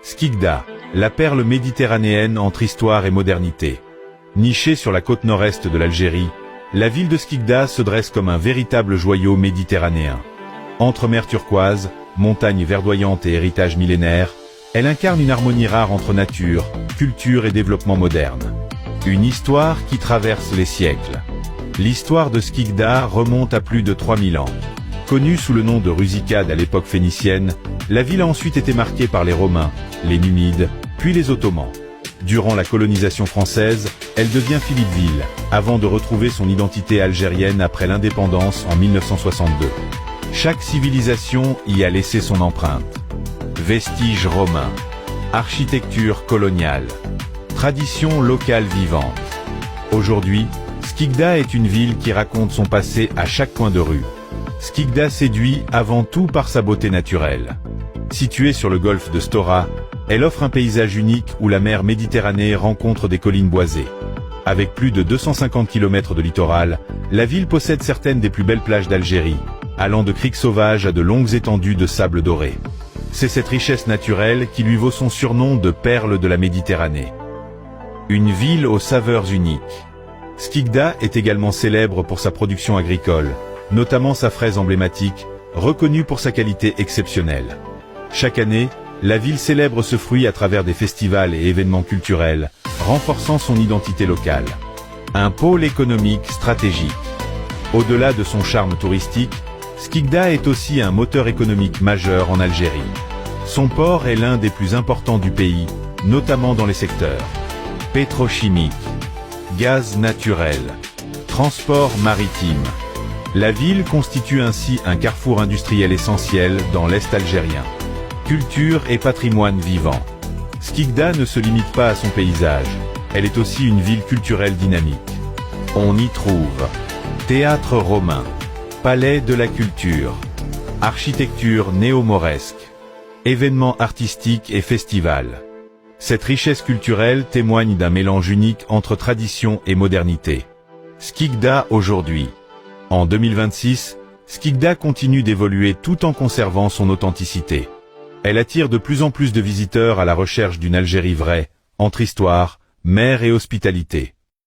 Skikda, la perle méditerranéenne entre histoire et modernité. Nichée sur la côte nord-est de l'Algérie, la ville de Skikda se dresse comme un véritable joyau méditerranéen. Entre mer turquoise, montagnes verdoyantes et héritage millénaire, elle incarne une harmonie rare entre nature, culture et développement moderne. Une histoire qui traverse les siècles. L'histoire de Skikda remonte à plus de 3000 ans. Connue sous le nom de Rusicade à l'époque phénicienne, la ville a ensuite été marquée par les Romains, les Numides, puis les Ottomans. Durant la colonisation française, elle devient Philippeville, avant de retrouver son identité algérienne après l'indépendance en 1962. Chaque civilisation y a laissé son empreinte. Vestiges romains, architecture coloniale, tradition locale vivante. Aujourd'hui, Skikda est une ville qui raconte son passé à chaque coin de rue. Skikda séduit avant tout par sa beauté naturelle. Située sur le golfe de Stora, elle offre un paysage unique où la mer Méditerranée rencontre des collines boisées. Avec plus de 250 km de littoral, la ville possède certaines des plus belles plages d'Algérie, allant de criques sauvages à de longues étendues de sable doré. C'est cette richesse naturelle qui lui vaut son surnom de perle de la Méditerranée. Une ville aux saveurs uniques. Skikda est également célèbre pour sa production agricole, notamment sa fraise emblématique, reconnue pour sa qualité exceptionnelle. Chaque année, la ville célèbre ce fruit à travers des festivals et événements culturels, renforçant son identité locale. Un pôle économique stratégique. Au-delà de son charme touristique, Skikda est aussi un moteur économique majeur en Algérie. Son port est l'un des plus importants du pays, notamment dans les secteurs pétrochimique, gaz naturel, transport maritime. La ville constitue ainsi un carrefour industriel essentiel dans l'Est algérien. Culture et patrimoine vivant. Skikda ne se limite pas à son paysage, elle est aussi une ville culturelle dynamique. On y trouve théâtre romain, palais de la culture, architecture néo-mauresque, événements artistiques et festivals. Cette richesse culturelle témoigne d'un mélange unique entre tradition et modernité. Skikda aujourd'hui. En 2026, Skikda continue d'évoluer tout en conservant son authenticité. Elle attire de plus en plus de visiteurs à la recherche d'une Algérie vraie, entre histoire, mer et hospitalité.